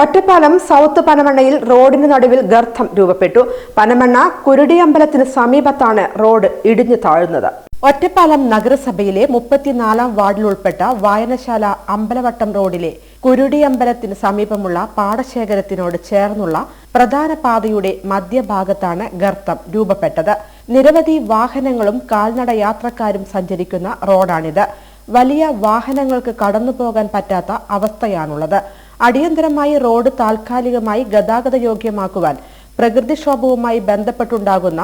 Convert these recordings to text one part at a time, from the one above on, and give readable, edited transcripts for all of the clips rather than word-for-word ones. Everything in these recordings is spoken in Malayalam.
ഒറ്റപ്പാലം സൗത്ത് പനമണ്ണയിൽ റോഡിന് നടുവിൽ ഗർത്തം രൂപപ്പെട്ടു. പനമണ്ണ കുരുടിയമ്പലത്തിന് സമീപത്താണ് റോഡ് ഇടിഞ്ഞു താഴുന്നത്. ഒറ്റപ്പാലം നഗരസഭയിലെ 34-ാം വാർഡിൽ ഉൾപ്പെട്ട വായനശാല അമ്പലവട്ടം റോഡിലെ കുരുടിയമ്പലത്തിന് സമീപമുള്ള പാടശേഖരത്തിനോട് ചേർന്നുള്ള പ്രധാന പാതയുടെ മധ്യഭാഗത്താണ് ഗർത്തം രൂപപ്പെട്ടത്. നിരവധി വാഹനങ്ങളും കാൽനട യാത്രക്കാരും സഞ്ചരിക്കുന്ന റോഡാണിത്. വലിയ വാഹനങ്ങൾക്ക് കടന്നുപോകാൻ പറ്റാത്ത അവസ്ഥയാണുള്ളത്. അടിയന്തരമായി റോഡ് താൽക്കാലികമായി ഗതാഗത യോഗ്യമാക്കുവാൻ പ്രകൃതിക്ഷോഭവുമായി ബന്ധപ്പെട്ടുണ്ടാകുന്ന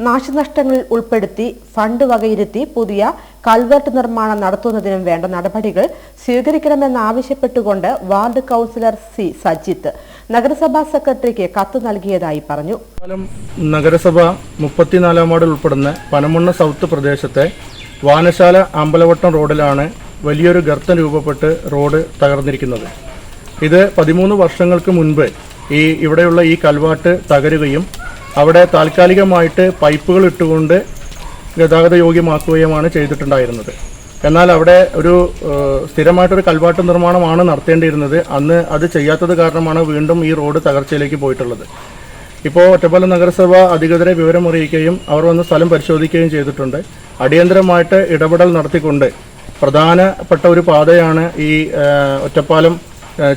നാശനഷ്ടങ്ങളിൽ ഉൾപ്പെടുത്തി ഫണ്ട് വകയിരുത്തി പുതിയ കൾവർട്ട് നിർമ്മാണം നടത്തുന്നതിനും വേണ്ട നടപടികൾ സ്വീകരിക്കണമെന്നാവശ്യപ്പെട്ടുകൊണ്ട് വാർഡ് കൗൺസിലർ സി സജിത്ത് നഗരസഭാ സെക്രട്ടറിക്ക് കത്ത് നൽകിയതായി പറഞ്ഞു. നഗരസഭ 34-ാം വാർഡിൽ ഉൾപ്പെടുന്ന പനമണ്ണ സൗത്ത് പ്രദേശത്തെ വായനശാല അമ്പലവട്ടം റോഡിലാണ് വലിയൊരു ഗർത്തം രൂപപ്പെട്ട് റോഡ് തകർന്നിരിക്കുന്നത്. ഇത് 13 വർഷങ്ങൾക്ക് മുൻപ് ഇവിടെയുള്ള ഈ കൽവാട്ട് തകരുകയും അവിടെ താൽക്കാലികമായിട്ട് പൈപ്പുകൾ ഇട്ടുകൊണ്ട് ഗതാഗത യോഗ്യമാക്കുകയുമാണ് ചെയ്തിട്ടുണ്ടായിരുന്നത്. എന്നാൽ അവിടെ ഒരു സ്ഥിരമായിട്ടൊരു കൽവാട്ട് നിർമ്മാണമാണ് നടത്തേണ്ടിയിരുന്നത്. അന്ന് അത് ചെയ്യാത്തത് കാരണമാണ് വീണ്ടും ഈ റോഡ് തകർച്ചയിലേക്ക് പോയിട്ടുള്ളത്. ഇപ്പോൾ ഒറ്റപ്പാലം നഗരസഭ അധികൃതരെ വിവരമറിയിക്കുകയും അവർ വന്ന് സ്ഥലം പരിശോധിക്കുകയും ചെയ്തിട്ടുണ്ട്. അടിയന്തരമായിട്ട് ഇടപെടൽ നടത്തിക്കൊണ്ട് പ്രധാനപ്പെട്ട ഒരു പാതയാണ് ഈ ഒറ്റപ്പാലം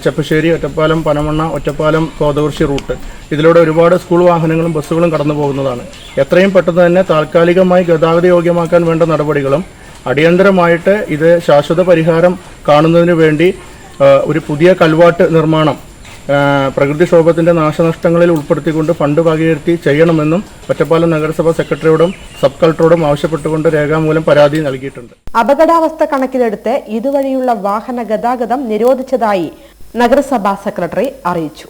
ചെപ്പശ്ശേരി, ഒറ്റപ്പാലം പനമണ്ണ, ഒറ്റപ്പാലം കോതകുറിശി റൂട്ട്. ഇതിലൂടെ ഒരുപാട് സ്കൂൾ വാഹനങ്ങളും ബസ്സുകളും കടന്നു പോകുന്നതാണ്. എത്രയും പെട്ടെന്ന് തന്നെ താൽക്കാലികമായി ഗതാഗത യോഗ്യമാക്കാൻ വേണ്ട നടപടികളും അടിയന്തരമായിട്ട് ഇത് ശാശ്വത പരിഹാരം കാണുന്നതിന് വേണ്ടി ഒരു പുതിയ കൽവാട്ട് നിർമ്മാണം പ്രകൃതിക്ഷോഭത്തിന്റെ നാശനഷ്ടങ്ങളിൽ ഉൾപ്പെടുത്തിക്കൊണ്ട് ഫണ്ട് വകയിരുത്തി ചെയ്യണമെന്നും ഒറ്റപ്പാലം നഗരസഭാ സെക്രട്ടറിയോടും സബ് കളക്ടറോടും ആവശ്യപ്പെട്ടുകൊണ്ട് രേഖാമൂലം പരാതി നൽകിയിട്ടുണ്ട്. അപകടാവസ്ഥ കണക്കിലെടുത്ത് ഇതുവഴിയുള്ള വാഹന ഗതാഗതം നിരോധിച്ചതായി നഗരസഭാ സെക്രട്ടറി അറിയിച്ചു.